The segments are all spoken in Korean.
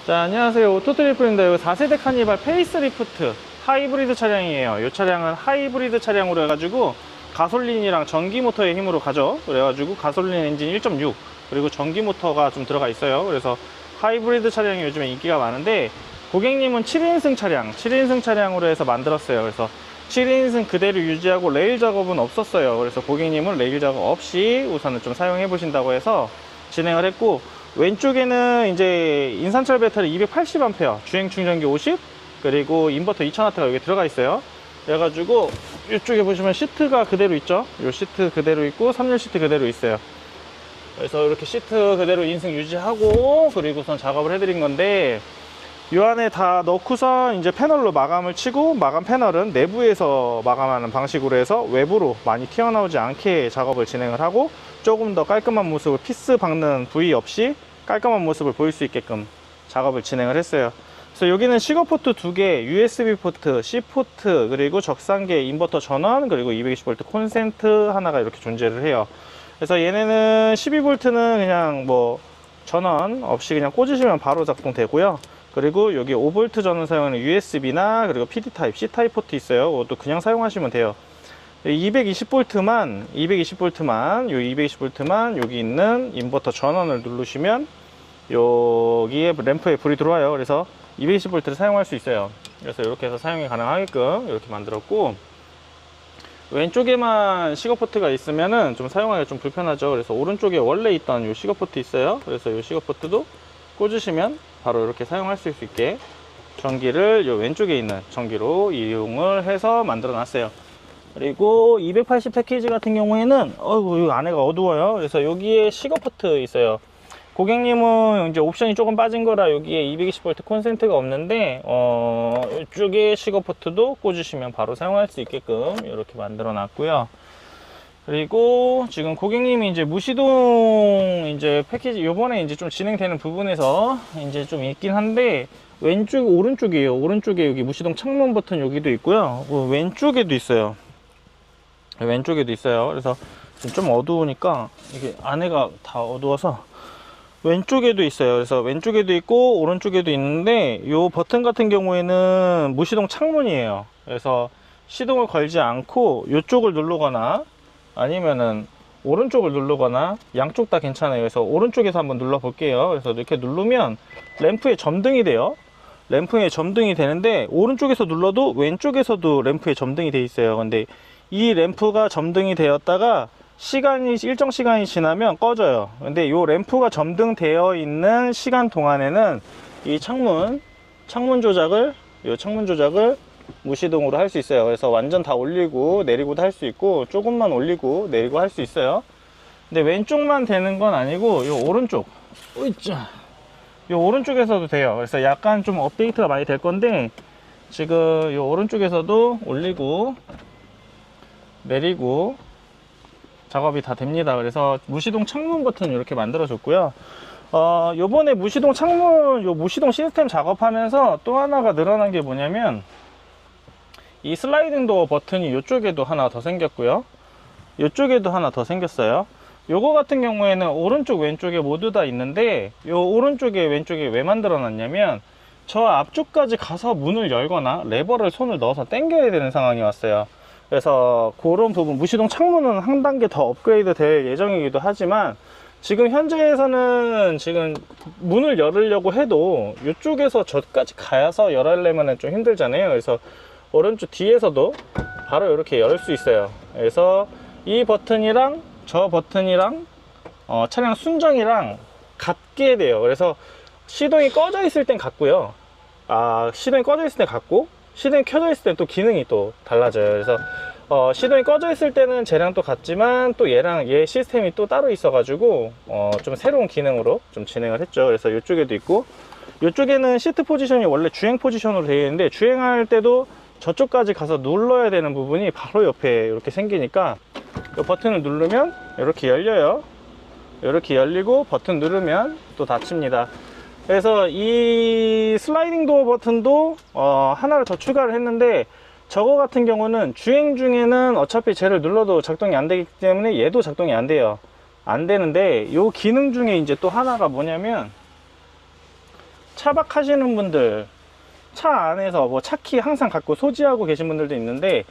자, 안녕하세요. 오토트리플입니다. 이거 4세대 카니발 페이스리프트 하이브리드 차량이에요. 이 차량은 하이브리드 차량으로 해가지고 가솔린이랑 전기 모터의 힘으로 가죠. 그래가지고 가솔린 엔진 1.6 그리고 전기 모터가 좀 들어가 있어요. 그래서 하이브리드 차량이 요즘에 인기가 많은데, 고객님은 7인승 차량, 7인승 차량으로 해서 만들었어요. 그래서 7인승 그대로 유지하고 레일 작업은 없었어요. 그래서 고객님은 레일 작업 없이 우선은 좀 사용해 보신다고 해서 진행을 했고, 왼쪽에는 이제 인산철 배터리 280A, 주행 충전기 50, 그리고 인버터 2000W가 여기 들어가 있어요. 그래가지고 이쪽에 보시면 시트가 그대로 있죠. 이 시트 그대로 있고 3열 시트 그대로 있어요. 그래서 이렇게 시트 그대로 인승 유지하고, 그리고선 작업을 해드린 건데, 이 안에 다 넣고서 이제 패널로 마감을 치고, 마감 패널은 내부에서 마감하는 방식으로 해서 외부로 많이 튀어나오지 않게 작업을 진행을 하고, 조금 더 깔끔한 모습을, 피스 박는 부위 없이 깔끔한 모습을 보일 수 있게끔 작업을 진행을 했어요. 그래서 여기는 시거 포트 2개, USB 포트, C 포트, 그리고 적상계 인버터 전원, 그리고 220V 콘센트 하나가 이렇게 존재를 해요. 그래서 얘네는 12V는 그냥 뭐 전원 없이 그냥 꽂으시면 바로 작동되고요. 그리고 여기 5V 전원 사용하는 USB나 그리고 PD 타입, C 타입 포트 있어요. 그것도 그냥 사용하시면 돼요. 220V만 요 220V만 여기 있는 인버터 전원을 누르시면 여기에 램프에 불이 들어와요. 그래서 220V를 사용할 수 있어요. 그래서 이렇게 해서 사용이 가능하게끔 이렇게 만들었고, 왼쪽에만 시거포트가 있으면은 좀 사용하기가 좀 불편하죠. 그래서 오른쪽에 원래 있던 요 시거포트 있어요. 그래서 요 시거포트도 꽂으시면 바로 이렇게 사용할 수 있게 전기를 요 왼쪽에 있는 전기로 이용을 해서 만들어 놨어요. 그리고 280 패키지 같은 경우에는 이 안에가 어두워요. 그래서 여기에 시거포트 있어요. 고객님은 이제 옵션이 조금 빠진 거라 여기에 220V 콘센트가 없는데, 이쪽에 시거포트도 꽂으시면 바로 사용할 수 있게끔 이렇게 만들어 놨고요. 그리고 지금 고객님이 이제 무시동 이제 패키지 요번에 이제 좀 진행되는 부분에서 이제 좀 있긴 한데, 왼쪽 오른쪽이에요. 오른쪽에 여기 무시동 창문 버튼 여기도 있고요. 왼쪽에도 있어요. 왼쪽에도 있어요. 그래서 좀 어두우니까 이게 안에가 다 어두워서 왼쪽에도 있어요. 그래서 왼쪽에도 있고 오른쪽에도 있는데, 요 버튼 같은 경우에는 무시동 창문이에요. 그래서 시동을 걸지 않고 이쪽을 누르거나 아니면은 오른쪽을 누르거나 양쪽 다 괜찮아요. 그래서 오른쪽에서 한번 눌러 볼게요. 그래서 이렇게 누르면 램프에 점등이 돼요. 램프에 점등이 되는데, 오른쪽에서 눌러도 왼쪽에서도 램프에 점등이 돼 있어요. 근데 이 램프가 점등이 되었다가 일정 시간이 지나면 꺼져요. 근데 이 램프가 점등되어 있는 시간 동안에는 이 창문 조작을 무시동으로 할 수 있어요. 그래서 완전 다 올리고 내리고도 할 수 있고, 조금만 올리고 내리고 할 수 있어요. 근데 왼쪽만 되는 건 아니고 요 오른쪽, 요 오른쪽에서도 돼요. 그래서 약간 좀 업데이트가 많이 될 건데, 지금 요 오른쪽에서도 올리고 내리고 작업이 다 됩니다. 그래서 무시동 창문 버튼 이렇게 만들어 줬고요. 요번에 무시동 창문, 무시동 시스템 작업하면서 또 하나가 늘어난 게 뭐냐면, 이 슬라이딩 도어 버튼이 이쪽에도 하나 더 생겼고요. 이쪽에도 하나 더 생겼어요. 요거 같은 경우에는 오른쪽 왼쪽에 모두 다 있는데, 요 오른쪽에 왼쪽에 왜 만들어 놨냐면, 저 앞쪽까지 가서 문을 열거나 레버를 손을 넣어서 당겨야 되는 상황이 왔어요. 그래서 그런 부분, 무시동 창문은 한 단계 더 업그레이드 될 예정이기도 하지만, 지금 현재에서는 지금 문을 열으려고 해도 이쪽에서 저까지 가서 열으려면 좀 힘들잖아요. 그래서 오른쪽 뒤에서도 바로 이렇게 열 수 있어요. 그래서 이 버튼이랑 저 버튼이랑 차량 순정이랑 같게 돼요. 그래서 시동이 꺼져 있을 땐 같고요. 시동이 꺼져 있을 땐 같고, 시동이 켜져 있을 땐 또 기능이 또 달라져요. 그래서 시동이 꺼져 있을 때는 쟤랑 또 같지만, 또 얘랑 얘 시스템이 또 따로 있어 가지고 좀 새로운 기능으로 좀 진행을 했죠. 그래서 이쪽에도 있고, 이쪽에는 시트 포지션이 원래 주행 포지션으로 되어 있는데, 주행할 때도 저쪽까지 가서 눌러야 되는 부분이 바로 옆에 이렇게 생기니까, 이 버튼을 누르면 이렇게 열려요. 이렇게 열리고 버튼 누르면 또 닫힙니다. 그래서 이 슬라이딩 도어 버튼도 하나를 더 추가를 했는데, 저거 같은 경우는 주행 중에는 어차피 쟤를 눌러도 작동이 안 되기 때문에 얘도 작동이 안 돼요. 안 되는데, 요 기능 중에 이제 또 하나가 뭐냐면, 차박하시는 분들, 차 안에서 뭐 차키 항상 갖고 소지하고 계신 분들도 있는데,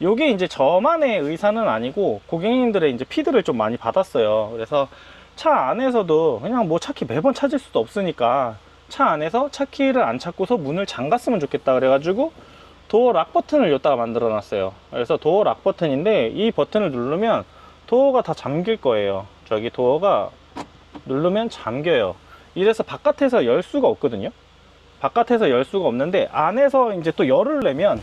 요게 이제 저만의 의사는 아니고 고객님들의 이제 피드를 좀 많이 받았어요. 그래서 차 안에서도 그냥 뭐 차키 매번 찾을 수도 없으니까 차 안에서 차키를 안 찾고서 문을 잠갔으면 좋겠다 그래가지고 도어 락 버튼을 여기다가 만들어 놨어요. 그래서 도어 락 버튼인데, 이 버튼을 누르면 도어가 다 잠길 거예요. 저기 도어가 누르면 잠겨요. 이래서 바깥에서 열 수가 없거든요. 바깥에서 열 수가 없는데, 안에서 이제 또 열을 내면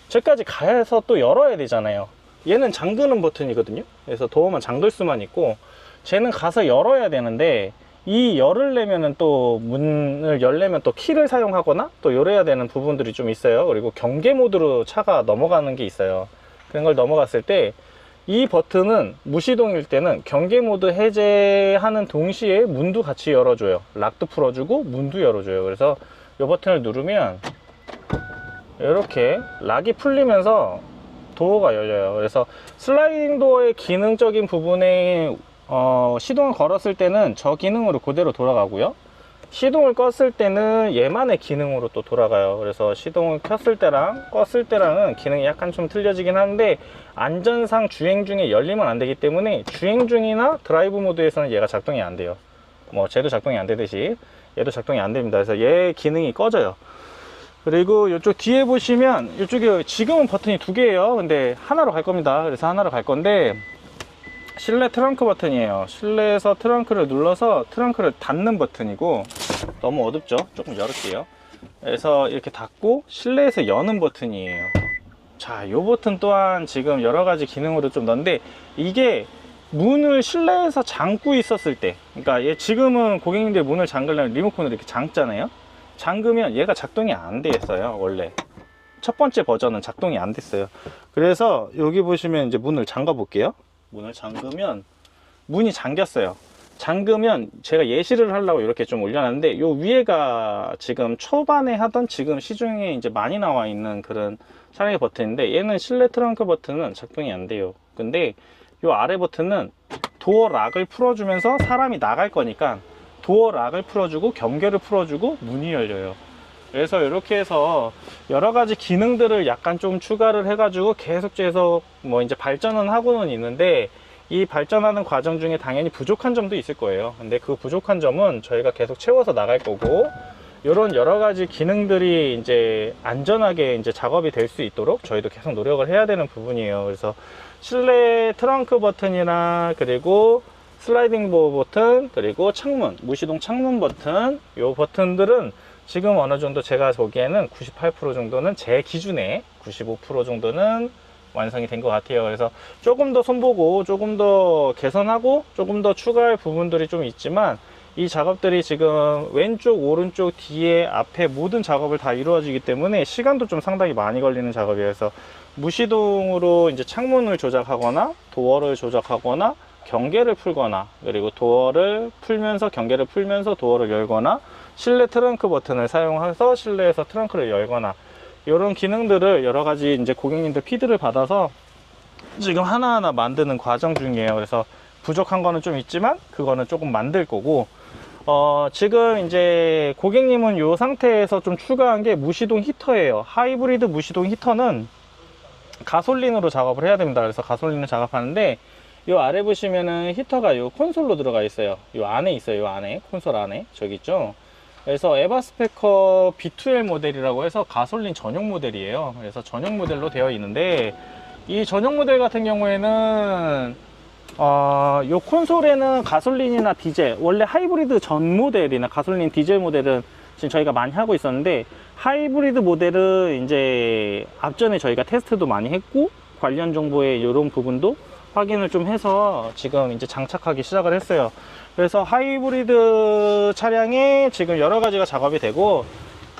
저기까지 가서 또 열어야 되잖아요. 얘는 잠그는 버튼이거든요. 그래서 도어만 잠글 수만 있고, 쟤는 가서 열어야 되는데, 이 열을 내면은 또 문을 열려면 또 키를 사용하거나 또 이래야 되는 부분들이 좀 있어요. 그리고 경계 모드로 차가 넘어가는 게 있어요. 그런 걸 넘어갔을 때 이 버튼은 무시동일 때는 경계 모드 해제하는 동시에 문도 같이 열어줘요. 락도 풀어주고 문도 열어줘요. 그래서 이 버튼을 누르면 이렇게 락이 풀리면서 도어가 열려요. 그래서 슬라이딩 도어의 기능적인 부분에 시동을 걸었을 때는 저 기능으로 그대로 돌아가고요. 시동을 껐을 때는 얘만의 기능으로 또 돌아가요. 그래서 시동을 켰을 때랑 껐을 때랑은 기능이 약간 좀 틀려지긴 하는데, 안전상 주행 중에 열리면 안 되기 때문에 주행 중이나 드라이브 모드에서는 얘가 작동이 안 돼요. 뭐 쟤도 작동이 안 되듯이 얘도 작동이 안 됩니다. 그래서 얘 기능이 꺼져요. 그리고 이쪽 뒤에 보시면, 이쪽에 지금은 버튼이 두 개예요. 근데 하나로 갈 겁니다. 그래서 하나로 갈 건데, 실내 트렁크 버튼이에요. 실내에서 트렁크를 눌러서 트렁크를 닫는 버튼이고, 너무 어둡죠? 조금 열을게요. 그래서 이렇게 닫고 실내에서 여는 버튼이에요. 자, 이 버튼 또한 지금 여러가지 기능으로 좀 넣는데, 이게 문을 실내에서 잠고 있었을 때, 그러니까 얘 지금은 고객님들 문을 잠그려면 리모컨으로 이렇게 잠잖아요. 잠그면 얘가 작동이 안 됐어요. 원래 첫 번째 버전은 작동이 안 됐어요. 그래서 여기 보시면 이제 문을 잠가 볼게요. 문을 잠그면 문이 잠겼어요. 잠그면 제가 예시를 하려고 이렇게 좀 올려놨는데, 요 위에가 지금 초반에 하던, 지금 시중에 이제 많이 나와 있는 그런 차량의 버튼인데, 얘는 실내 트렁크 버튼은 작동이 안 돼요. 근데 요 아래 버튼은 도어 락을 풀어주면서 사람이 나갈 거니까 도어 락을 풀어주고 경계를 풀어주고 문이 열려요. 그래서 이렇게 해서 여러 가지 기능들을 약간 좀 추가를 해가지고 계속 뭐 이제 발전은 하고는 있는데, 이 발전하는 과정 중에 당연히 부족한 점도 있을 거예요. 근데 그 부족한 점은 저희가 계속 채워서 나갈 거고, 이런 여러 가지 기능들이 이제 안전하게 이제 작업이 될 수 있도록 저희도 계속 노력을 해야 되는 부분이에요. 그래서 실내 트렁크 버튼이나, 그리고 슬라이딩 도어 버튼, 그리고 창문, 무시동 창문 버튼, 이 버튼들은 지금 어느 정도 제가 보기에는 98% 정도는, 제 기준에 95% 정도는 완성이 된 것 같아요. 그래서 조금 더 손보고 조금 더 개선하고 조금 더 추가할 부분들이 좀 있지만, 이 작업들이 지금 왼쪽, 오른쪽, 뒤에, 앞에 모든 작업을 다 이루어지기 때문에 시간도 좀 상당히 많이 걸리는 작업이어서, 무시동으로 이제 창문을 조작하거나 도어를 조작하거나 경계를 풀거나, 그리고 도어를 풀면서 경계를 풀면서 도어를 열거나, 실내 트렁크 버튼을 사용해서 실내에서 트렁크를 열거나, 이런 기능들을 여러 가지 이제 고객님들 피드를 받아서 지금 하나하나 만드는 과정 중이에요. 그래서 부족한 거는 좀 있지만 그거는 조금 만들 거고, 지금 이제 고객님은 이 상태에서 좀 추가한 게 무시동 히터예요. 하이브리드 무시동 히터는 가솔린으로 작업을 해야 됩니다. 그래서 가솔린을 작업하는데, 이 아래 보시면은 히터가 이 콘솔로 들어가 있어요. 이 안에 있어요. 이 안에, 콘솔 안에 저기 있죠. 그래서 에바스페커 B2L 모델이라고 해서 가솔린 전용 모델이에요. 그래서 전용 모델로 되어 있는데, 이 전용 모델 같은 경우에는 요 콘솔에는 가솔린이나 디젤, 원래 하이브리드 전 모델이나 가솔린 디젤 모델은 지금 저희가 많이 하고 있었는데, 하이브리드 모델은 이제 앞전에 저희가 테스트도 많이 했고 관련 정보의 이런 부분도 확인을 좀 해서 지금 이제 장착하기 시작을 했어요. 그래서 하이브리드 차량에 지금 여러 가지가 작업이 되고,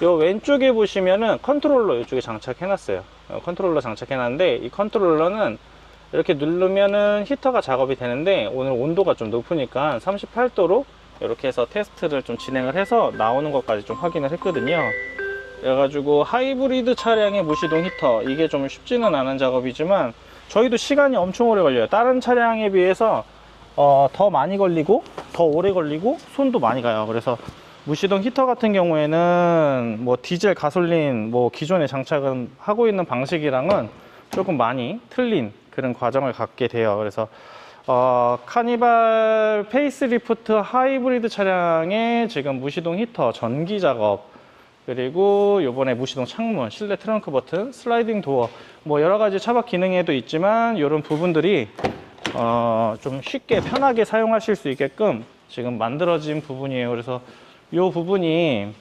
요 왼쪽에 보시면은 컨트롤러 이쪽에 장착해 놨어요. 컨트롤러 장착해 놨는데, 이 컨트롤러는 이렇게 누르면은 히터가 작업이 되는데, 오늘 온도가 좀 높으니까 38도로 이렇게 해서 테스트를 좀 진행을 해서 나오는 것까지 좀 확인을 했거든요. 그래가지고 하이브리드 차량의 무시동 히터, 이게 좀 쉽지는 않은 작업이지만 저희도 시간이 엄청 오래 걸려요. 다른 차량에 비해서 더 많이 걸리고 더 오래 걸리고 손도 많이 가요. 그래서 무시동 히터 같은 경우에는 뭐 디젤, 가솔린 뭐 기존에 장착은 하고 있는 방식이랑은 조금 많이 틀린 그런 과정을 갖게 돼요. 그래서 카니발 페이스리프트 하이브리드 차량의 지금 무시동 히터 전기 작업, 그리고 요번에 무시동 창문, 실내 트렁크 버튼, 슬라이딩 도어, 뭐 여러 가지 차박 기능에도 있지만 이런 부분들이 좀 쉽게 편하게 사용하실 수 있게끔 지금 만들어진 부분이에요. 그래서 이 부분이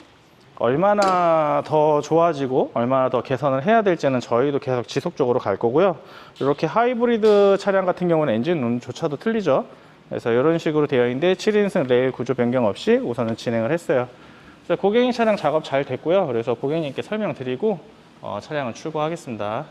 얼마나 더 좋아지고 얼마나 더 개선을 해야 될지는 저희도 계속 지속적으로 갈 거고요. 이렇게 하이브리드 차량 같은 경우는 엔진룸조차도 틀리죠. 그래서 이런 식으로 되어 있는데 7인승 레일 구조 변경 없이 우선은 진행을 했어요. 그래서 고객님 차량 작업 잘 됐고요. 그래서 고객님께 설명드리고 차량을 출고하겠습니다.